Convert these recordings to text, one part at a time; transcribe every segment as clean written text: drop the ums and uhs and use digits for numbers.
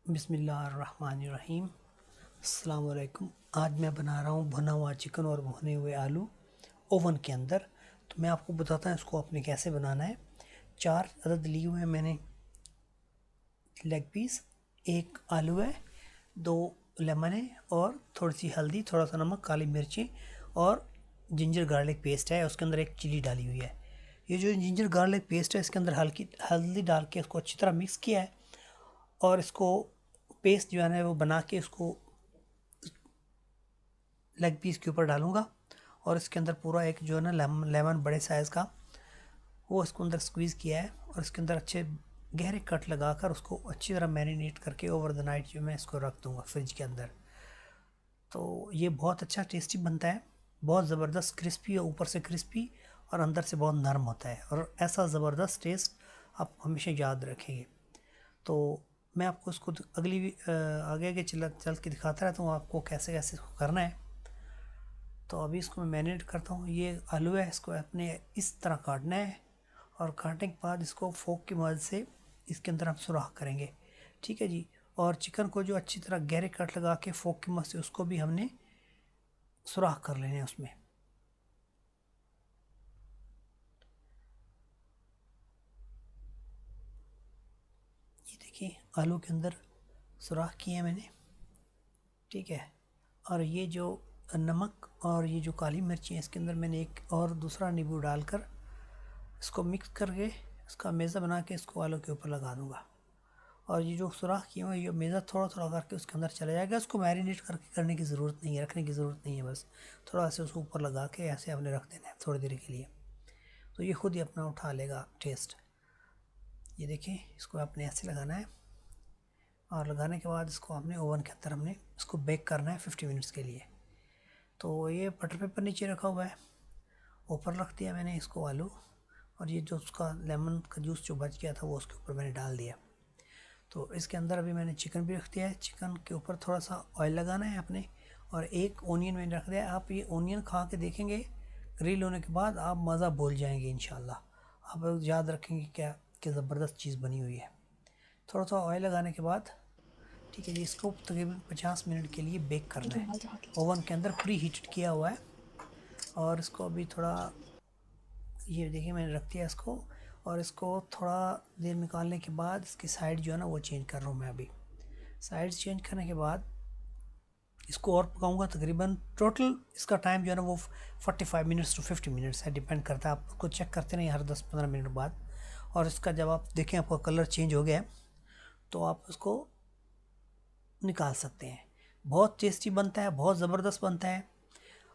बिस्मिल्लाहिर्रहमानिर्रहीम। अस्सलाम वालेकुम। आज मैं बना रहा हूँ भुना हुआ चिकन और भुने हुए आलू ओवन के अंदर। तो मैं आपको बताता हूँ इसको आपने कैसे बनाना है। 4 अदद लिए हुए हैं मैंने लेग पीस, 1 आलू है, 2 लेमन है और थोड़ी सी हल्दी, थोड़ा सा नमक, काली मिर्ची और जिंजर गार्लिक पेस्ट है। उसके अंदर 1 चिली डाली हुई है। ये जो जिंजर गार्लिक पेस्ट है इसके अंदर हल्की हल्दी डाल के इसको अच्छी तरह मिक्स किया है और इसको पेस्ट जो है ना वो बना के इसको लेग पीस के ऊपर डालूंगा और इसके अंदर पूरा एक जो है ना लेमन बड़े साइज़ का वो इसको अंदर स्क्वीज़ किया है और इसके अंदर अच्छे गहरे कट लगाकर उसको अच्छी तरह मैरिनेट करके ओवर द नाइट जो मैं इसको रख दूंगा फ्रिज के अंदर। तो ये बहुत अच्छा टेस्टी बनता है, बहुत ज़बरदस्त क्रिस्पी है, ऊपर से क्रिस्पी और अंदर से बहुत नरम होता है और ऐसा ज़बरदस्त टेस्ट आप हमेशा याद रखेंगे। तो मैं आपको इसको आगे आगे चल के दिखाता रहता हूँ आपको कैसे कैसे इसको करना है। तो अभी इसको मैं मैरिनेट करता हूँ। ये आलू है, इसको अपने इस तरह काटना है और काटने के बाद इसको फोक की मदद से इसके अंदर हम सुराख करेंगे, ठीक है जी। और चिकन को जो अच्छी तरह गहरे कट लगा के फोक की मदद से उसको भी हमने सुराख कर लेने हैं उसमें। ये देखिए आलू के अंदर सुराख किए हैं मैंने, ठीक है। और ये जो नमक और ये जो काली मिर्ची है इसके अंदर मैंने एक और दूसरा नींबू डालकर इसको मिक्स करके इसका मेज़ा बना के इसको आलू के ऊपर लगा दूंगा। और ये जो सुराख किया हुआ है ये मेज़ा थोड़ा थोड़ा करके उसके अंदर चला जाएगा। इसको मैरिनेट करके करने की ज़रूरत नहीं है, रखने की ज़रूरत नहीं है, बस थोड़ा सा उसको ऊपर लगा के ऐसे आपने रख देना है थोड़ी देर के लिए, तो ये खुद ही अपना उठा लेगा टेस्ट। ये देखिए इसको आपने ऐसे लगाना है और लगाने के बाद इसको आपने ओवन के अंदर हमने इसको बेक करना है 50 मिनट्स के लिए। तो ये बटर पेपर नीचे रखा हुआ है, ऊपर रख दिया मैंने इसको आलू, और ये जो उसका लेमन का जूस जो बच गया था वो उसके ऊपर मैंने डाल दिया। तो इसके अंदर अभी मैंने चिकन भी रख दिया है। चिकन के ऊपर थोड़ा सा ऑयल लगाना है अपने, और 1 ओनियन मैंने रख दिया है। आप ये ओनियन खा के देखेंगे ग्रिल होने के बाद आप मज़ा भूल जाएंगे इंशाल्लाह। आप याद रखेंगे क्या कि ज़बरदस्त चीज़ बनी हुई है। थोड़ा सा ऑयल लगाने के बाद, ठीक है जी, इसको तकरीबन 50 मिनट के लिए बेक करना है ओवन के अंदर, प्री हीटेड किया हुआ है। और इसको अभी थोड़ा, ये देखिए मैंने रख दिया इसको, और इसको थोड़ा देर निकालने के बाद इसकी साइड जो है ना वो चेंज कर रहा हूँ मैं अभी। साइड चेंज करने के बाद इसको और पकाऊंगा तकरीबन, टोटल इसका टाइम जो है ना वो 45 मिनट्स टू 50 मिनट्स है, डिपेंड करता है। आप उसको चेक करते नहीं हर 10-15 मिनट बाद। और इसका जब आप देखें आपका कलर चेंज हो गया है तो आप उसको निकाल सकते हैं। बहुत टेस्टी बनता है, बहुत ज़बरदस्त बनता है।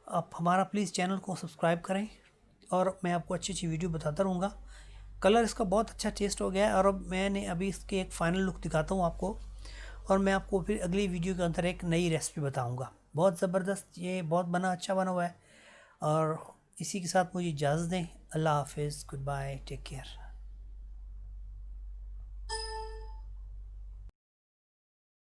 आप हमारा प्लीज़ चैनल को सब्सक्राइब करें और मैं आपको अच्छी अच्छी वीडियो बताता रहूँगा। कलर इसका बहुत अच्छा टेस्ट हो गया है और अब मैंने अभी इसके एक फ़ाइनल लुक दिखाता हूँ आपको, और मैं आपको फिर अगली वीडियो के अंदर एक नई रेसिपी बताऊँगा। बहुत ज़बरदस्त, ये बहुत अच्छा बना हुआ है। और इसी के साथ मुझे इजाज़त दें। अल्लाह हाफिज़, गुड बाय, टेक केयर।